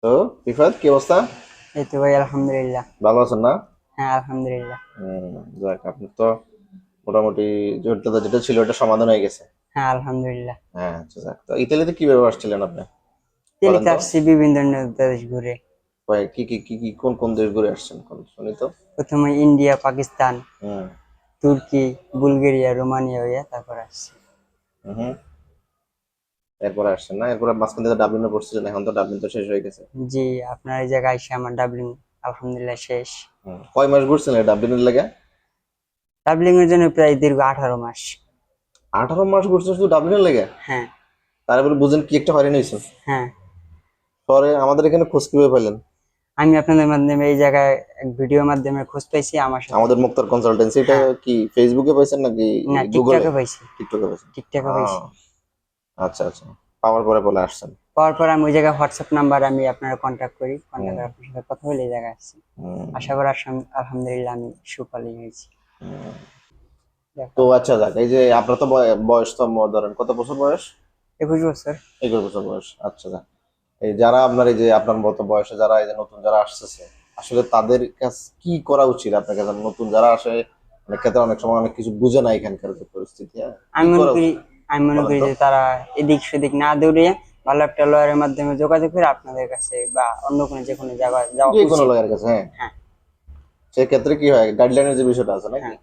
তো রিফাত, কি অবস্থা? এই তো ভাই আলহামদুলিল্লাহ। ভালো আছেন না? হ্যাঁ আলহামদুলিল্লাহ। যাক, আপনি তো মোটামুটি জটিলতা যেটা ছিল ওটা সমাধান হয়ে গেছে। হ্যাঁ আলহামদুলিল্লাহ। হ্যাঁ, আচ্ছা, যাক। তো ইতালিতে কিভাবে আসছিলেন আপনি? বলেন তেলিতে তো। আসছি বিভিন্ন দেশ ঘুরে। কি কোন কোন দেশ ঘুরে আসছেন, কোন শুনি তো। প্রথমে ইন্ডিয়া, পাকিস্তান, হুম। তুর্কি, বুলগেরিয়া, রোমানিয়া হইয়া তারপর আসছি। হুম। এরপরে আসছেন না? এরপরে মাঝখান থেকে ডাবলিনে পড়ছিলেন, এখন তো ডাবলিন তো শেষ হয়ে গেছে। জি, আপনার এই জায়গায় এসে আমার ডাবলিং আলহামদুলিল্লাহ শেষ। কয় মাস ঘুরছিলেন এই ডাবলিনের লেগে? ডাবলিং এর জন্য প্রায় দীর্ঘ 18 মাস। 18 মাস ঘুরছেন শুধু ডাবলিনের লেগে? হ্যাঁ। তারপরে বুঝেন কি একটা হয়রানি হয়েছেন। হ্যাঁ, পরে আমাদের এখানে খোঁজ কিভাবে পেলেন? আমি আপনাদের মাধ্যমে এই জায়গায় এক ভিডিওর মাধ্যমে খোঁজ পাইছি আমার সাথে। আমাদের মুক্তার কনসালটেন্সি, এটা হ্যাঁ। কি ফেসবুকে পাইছেন নাকি না, গুগলে? টিকটকে পাইছি। টিকটকে পাইছেন? টিকটকে পাইছি। আহ, আচ্ছা আচ্ছা। পাওয়ার পরে বলে আসছেন। পাওয়ার পর আমি ওই জায়গায় হোয়াটসঅ্যাপ নাম্বার আমি আপনার কন্ট্যাক্ট করি, কন্ট্যাক্ট হুম। করে আপনার সাথে কথা বলে এই জায়গায় আসছি। হুম। আশা করি আলহামদুলিল্লাহ আমি সুফলই হয়েছি। হুম। দেখো, তো আচ্ছা, যাক, এই যে আপনার তো বয়স তো ধরেন কত বছর বয়স? 21 বছর। 21 বছর বয়স, আচ্ছা, যাক। এই যারা আপনার এই যে আপনার মতো বয়সে যারা এই যে নতুন যারা আসতেছে, আসলে তাদের কাছে কি করা উচিত? আপনার কাছে নতুন যারা আসে, অনেক ক্ষেত্রে অনেক সময় অনেক কিছু বুঝে না এখানকার যে পরিস্থিতি, হ্যাঁ, কি আমি মনে করা করি উচিত? আমি মনে বলেন করি তো। যে তারা এদিক সেদিক না দৌড়িয়ে ভালো একটা লয়ারের মাধ্যমে যোগাযোগ করে আপনাদের কাছে বা অন্য কোনো যে কোনো জায়গায় যাওয়া যে কোনো উচিত। লয়ের কাছে, হ্যাঁ। হ্যাঁ। সেক্ষেত্রে কি হয়, গাইডলাইনের যে বিষয়টা আছে নাকি, হ্যাঁ,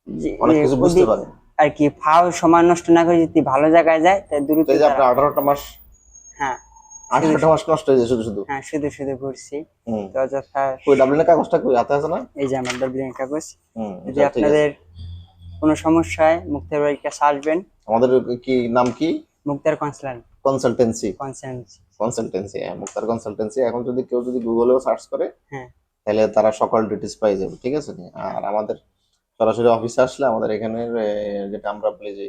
যে অনেক কিছু বুঝতে ওদিক পারে। আর কি ফাও সময় নষ্ট না করে যদি ভালো জায়গায় যায় তাই তো দ্রুত এই যে তারা। আপনার 18টা মাস, হ্যাঁ, শুধু 18টা মাস নষ্ট হয়ে যায় শুধু শুধু। হ্যাঁ শুধু শুধু ঘুরছি। হুম। তো অযথা কই ডাবলিনের কাগজটা কই হাতে আছে না? এই যে আমার ডাবলিং কাগজ। হুম, যদি আচ্ছা, ঠিক আছে। আপনাদের কোনো সমস্যায় মুক্তার বাড়ির কাছে আসবেন। আমাদের কি নাম কি? মুক্তার কনসালটেন্ট। কনসালটেন্সি। কনসালটেন্ট। কনসালটেন্সি, হ্যাঁ, মুক্তার কনসালটেন্সি। এখন যদি কেউ যদি গুগলেও সার্চ করে, হ্যাঁ। তাহলে তারা সকল ডিটেলস পাই যাবে, ঠিক আছে নি? আর আমাদের সরাসরি অফিসে আসলে আমাদের এখানের যেটা আমরা বলি যে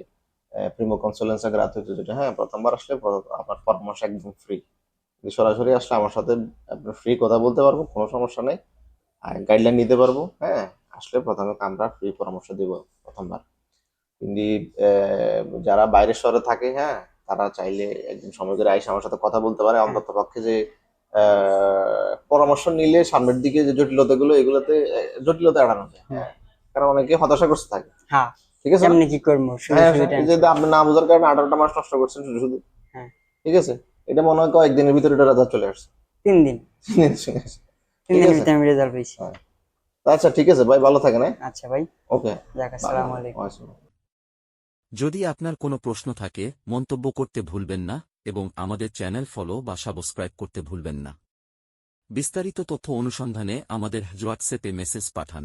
প্রিমো কনসালটেন্সি গ্রাতুইটো, যেটা, হ্যাঁ, প্রথমবার আসলে আপনার পরামর্শ একদম ফ্রি। সরাসরি আসলে আমার সাথে আপনি ফ্রি কথা বলতে পারবো, কোনো সমস্যা নেই। আর গাইডলাইন নিতে পারবো, হ্যাঁ। আসলে প্রথমে আমরা ফ্রি পরামর্শ দিব প্রথমবার। কিন্তু যারা বাইরের শহরে থাকে, হ্যাঁ, তারা চাইলে একদিন সময় করে আইসা আমার সাথে কথা বলতে পারে, হ্যাঁ। অন্তত পক্ষে যে পরামর্শ নিলে সামনের দিকে যে জটিলতাগুলো, এগুলোতে জটিলতা এড়ানো যায়, হুম। হ্যাঁ। কারণ অনেকে হতাশাগ্রস্ত থাকে, হ্যাঁ, ঠিক আছে না? কেমনে কি করবো শুধু হ্যাঁ শুধু হ্যাঁ, এই যে টেনশন। আপনি না বোঝার কারণে 18টা মাস নষ্ট করছেন শুধু শুধু, হ্যাঁ। ঠিক আছে? এটা মনে হয় কয়েকদিনের ভিতরে এটা রেজাল্ট চলে আসছে। 3 দিন। তিন ঠিক দিনের আছে, ভিতরে আমি রেজাল্ট পেয়েছি। হ্যাঁ। আচ্ছা, ঠিক আছে ভাই, ভালো থাকেন, হ্যাঁ। আচ্ছা ভাই। ওকে। যাক, ভালো আসসালামু ভালো, আলাইকুম। যদি আপনার কোনো প্রশ্ন থাকে মন্তব্য করতে ভুলবেন না এবং আমাদের চ্যানেল ফলো বা সাবস্ক্রাইব করতে ভুলবেন না। বিস্তারিত তথ্য অনুসন্ধানে আমাদের হোয়াটসঅ্যাপে মেসেজ পাঠান।